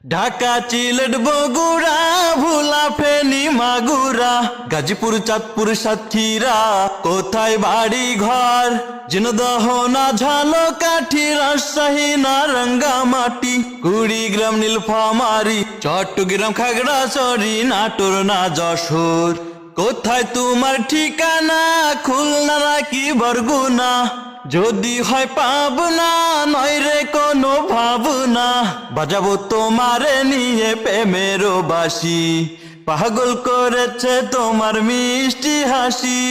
ঢাকা চিলেট বগুড়া ভোলা ফেনী মাগুরা গাজীপুর চাঁদপুর সাতক্ষীরা কোথায় বাড়ি ঘর জিনদহ না ঝালকাঠি রাজশাহী না রাঙ্গামাটি কুড়িগ্রাম নীলফামারী চট্টগ্রাম খাগড়াছড়ি নাটোর না যশোর কোথায় তোমার ঠিকানা খুলনা নাকি বরগুনা যদি হয় পাবনা নয় রে কোনো ভাবনা বাজাবো তোমারে নিয়ে প্রেমের বাঁশি পাগল করেছে তোমার মিষ্টি হাসি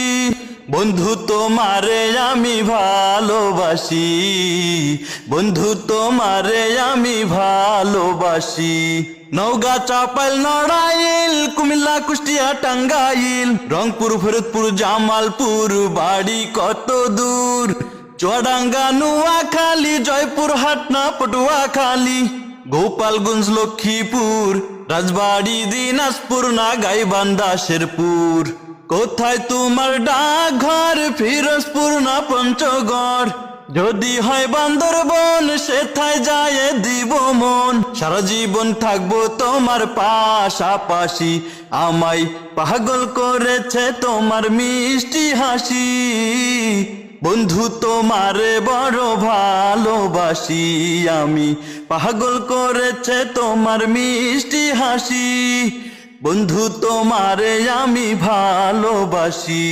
বন্ধু তোমারে আমি ভালোবাসি বন্ধু তোমারে আমি ভালোবাসি নওগাঁ চাপাইল নড়াইল কুমিল্লা কুষ্টিয়া টাঙ্গাইল রংপুর ফরিদপুর জামালপুর বাড়ি কত দূর চুয়াডাঙ্গা নোয়াখালী জয়পুর হাটনা পটুয়াখালী গোপালগঞ্জ লক্ষ্মীপুর রাজবাড়ী দিনাজপুর না গাইবান্ধা শেরপুর কোথায় তোমার ডাকঘর ফিরোজপুর না পঞ্চগড় যদি হয় বান্দরবন সেথায় যায় দিব মন সারা জীবন থাকবো তোমার পাশাপাশি আমায় পাগল করেছে তোমার মিষ্টি হাসি বন্ধু তোমারে বড় ভালোবাসি আমি পাগল করেছে তোমার মিষ্টি হাসি বন্ধু তোমারে আমি ভালোবাসি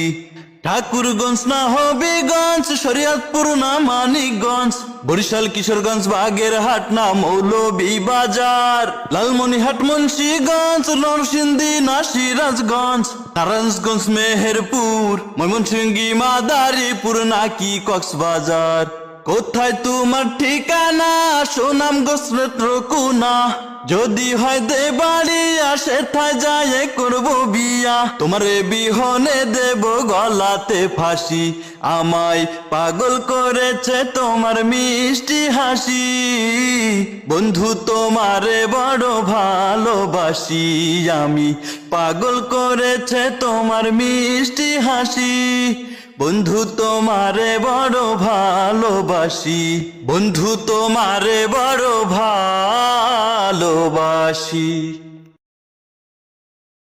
ঠাকুরগঞ্জ না হবিগঞ্জ শরীয়তপুর না মানিকগঞ্জ বরিশাল কিশোরগঞ্জ বাগেরহাট না মৌলভীবাজার লালমনিরহাট মুন্সিগঞ্জ নরসিংদী না সিরাজগঞ্জ নারায়ণগঞ্জ মেহেরপুর ময়মনসিংহ মাদারীপুর নাকি কক্সবাজার কোথায় তোমার ঠিকানা সুনামগঞ্জ নেত্রকোনা যদি হয় দেবাড়ি আসে থায় যায় করব বিয়া তোমারে বিহনে দেব গলাতে ফাঁসি আমায় পাগল করেছে তোমার মিষ্টি হাসি বন্ধু তোমারে বড় ভালোবাসি আমি পাগল করেছে তোমার মিষ্টি হাসি বন্ধু তোমারে বড় ভালোবাসি বন্ধু তোমারে বড় ভালোবাসি।